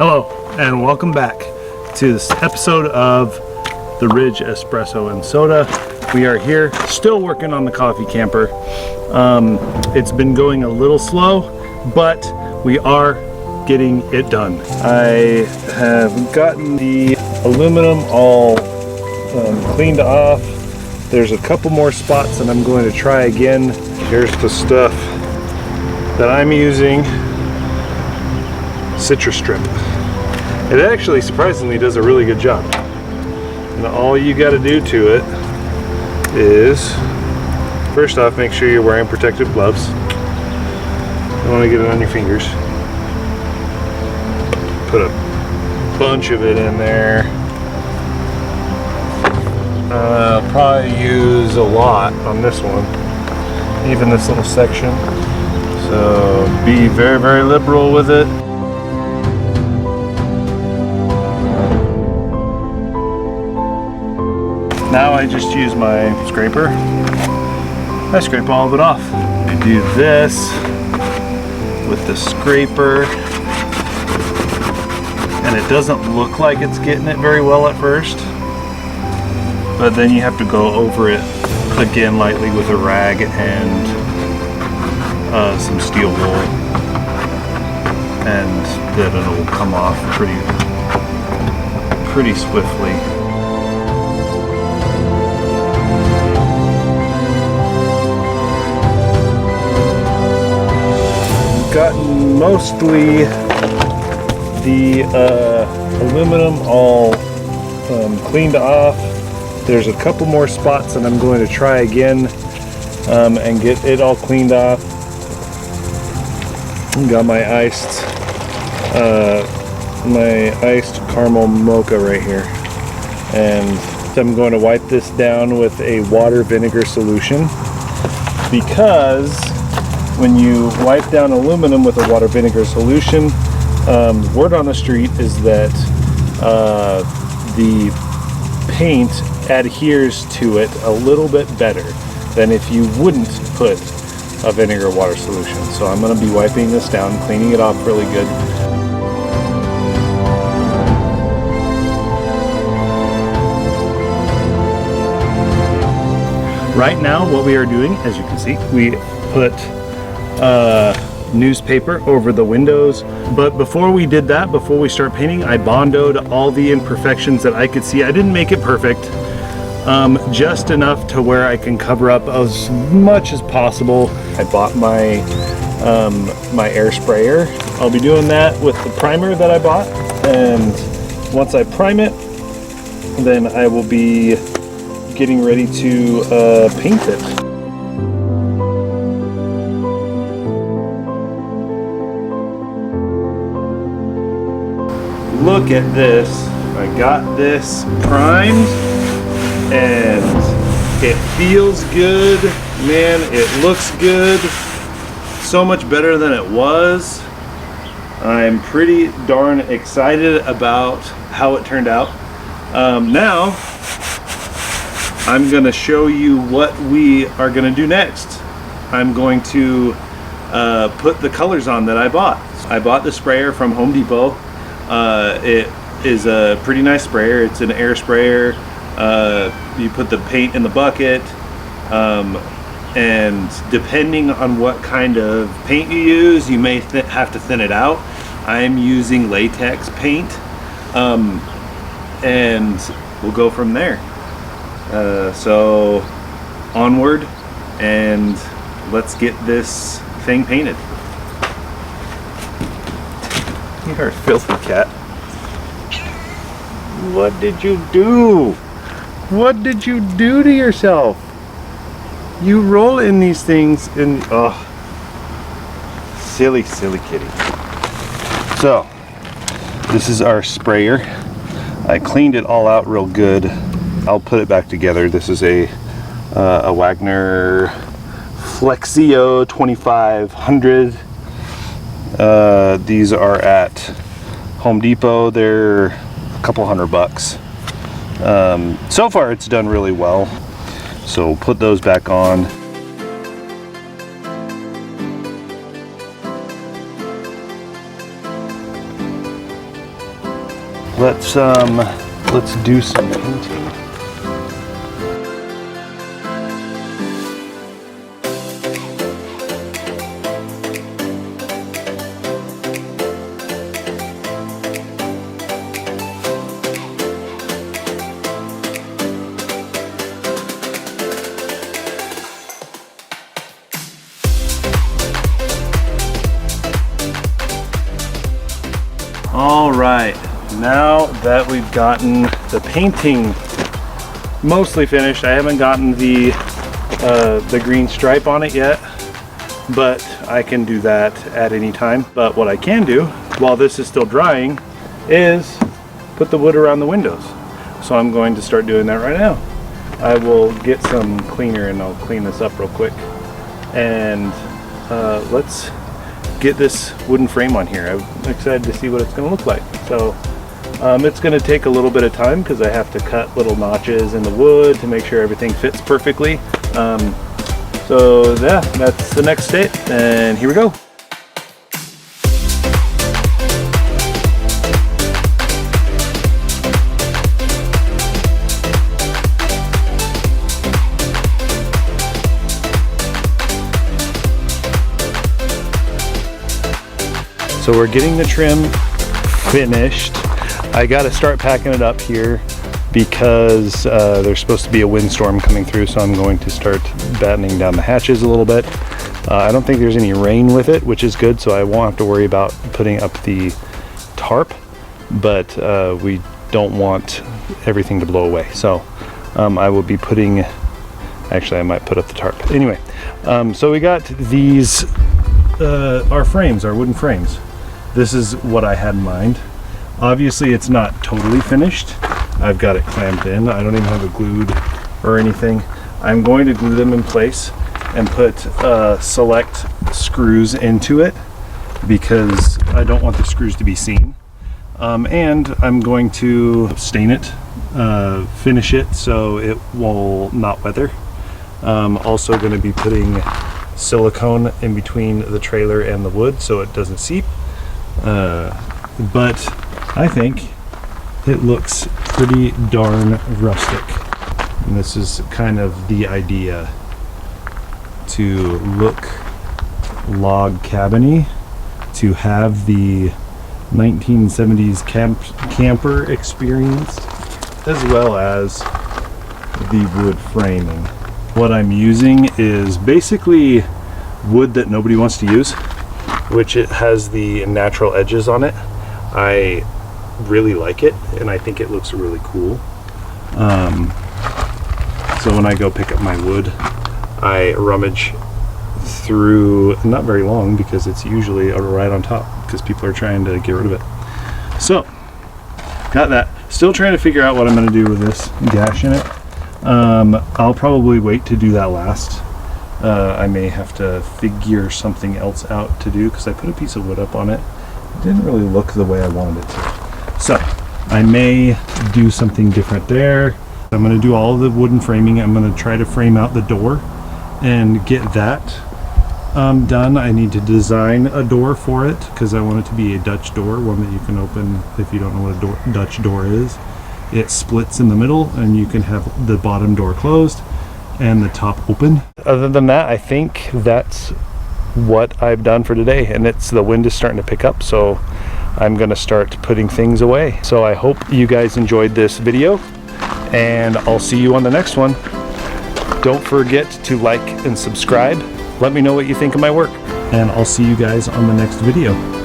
Hello, and welcome back to this episode of the Ridge Espresso and Soda. We are here, still working on the coffee camper. It's been going a little slow, but we are getting it done. I have gotten the aluminum all cleaned off. There's a couple more spots that I'm going to try again. Here's the stuff that I'm using. Citrus strip. It actually surprisingly does a really good job. And all you got to do to it is, first off, make sure you're wearing protective gloves. You don't want to get it on your fingers. Put a bunch of it in there. I'll probably use a lot on this one, even this little section. So be very, very liberal with it. Now I just use my scraper. I scrape all of it off. I do this with the scraper, and it doesn't look like it's getting it very well at first, but then you have to go over it again lightly with a rag and some steel wool, and then it'll come off pretty swiftly. Gotten mostly the aluminum all cleaned off. There's a couple more spots that I'm going to try again and get it all cleaned off. Got my iced caramel mocha right here, and I'm going to wipe this down with a water vinegar solution, because when you wipe down aluminum with a water vinegar solution, word on the street is that the paint adheres to it a little bit better than if you wouldn't put a vinegar water solution. So I'm going to be wiping this down, cleaning it off really good. Right now, what we are doing, as you can see, we put newspaper over the windows, but before we did that, before we start painting, I bondoed all the imperfections that I could see. I didn't make it perfect, just enough to where I can cover up as much as possible. I bought my my air sprayer. I'll be doing that with the primer that I bought, and once I prime it, then I will be getting ready to paint it. Look at this. I got this primed and it feels good, man. It looks good, so much better than it was. I'm pretty darn excited about how it turned out. Now I'm gonna show you what we are gonna do next. I'm going to put the colors on that I bought. I bought the sprayer from Home Depot. It is a pretty nice sprayer. It's an air sprayer. You put the paint in the bucket, and depending on what kind of paint you use, you may have to thin it out. I'm using latex paint, and we'll go from there. So onward, and let's get this thing painted. You're a filthy cat. What did you do? What did you do to yourself? You roll in these things and oh, silly kitty. So this is our sprayer. I cleaned it all out real good. I'll put it back together. This is a Wagner Flexio 2500. These are at Home Depot. They're a couple $100. So far it's done really well. So we'll put those back on. let's do some painting. All right, now that we've gotten the painting mostly finished, I haven't gotten the green stripe on it yet, but I can do that at any time. But what I can do while this is still drying is put the wood around the windows. So I'm going to start doing that right now. I will get some cleaner and I'll clean this up real quick. And let's get this wooden frame on here. I'm excited to see what it's going to look like. So it's going to take a little bit of time because I have to cut little notches in the wood to make sure everything fits perfectly. So yeah, that's the next step, and here we go. So we're getting the trim finished. I got to start packing it up here because there's supposed to be a windstorm coming through, so I'm going to start battening down the hatches a little bit. I don't think there's any rain with it, which is good, so I won't have to worry about putting up the tarp, but we don't want everything to blow away. So I will be putting, actually I might put up the tarp. Anyway, so we got these, our frames, our wooden frames. This is what I had in mind. Obviously it's not totally finished. I've got it clamped in. I don't even have it glued or anything. I'm going to glue them in place and put select screws into it because I don't want the screws to be seen. And I'm going to stain it, finish it so it will not weather. Also going to be putting silicone in between the trailer and the wood so it doesn't seep. But I think it looks pretty darn rustic. And this is kind of the idea, to look log cabin-y, to have the 1970s camper experience, as well as the wood framing. What I'm using is basically wood that nobody wants to use, which it has the natural edges on it. I really like it, and I think it looks really cool. So when I go pick up my wood, I rummage through, not very long because it's usually right on top because people are trying to get rid of it. So got that. Still trying to figure out what I'm going to do with this gash in it. I'll probably wait to do that last. I may have to figure something else out to do because I put a piece of wood up on it. It didn't really look the way I wanted it to. So I may do something different there. I'm going to do all of the wooden framing. I'm going to try to frame out the door and get that done. I need to design a door for it because I want it to be a Dutch door, one that you can open. If you don't know what a Dutch door is, it splits in the middle and you can have the bottom door closed and the top open. Other than that, I think that's what I've done for today, and the wind is starting to pick up, so I'm gonna start putting things away. So I hope you guys enjoyed this video, and I'll see you on the next one. Don't forget to like and subscribe. Let me know what you think of my work, and I'll see you guys on the next video.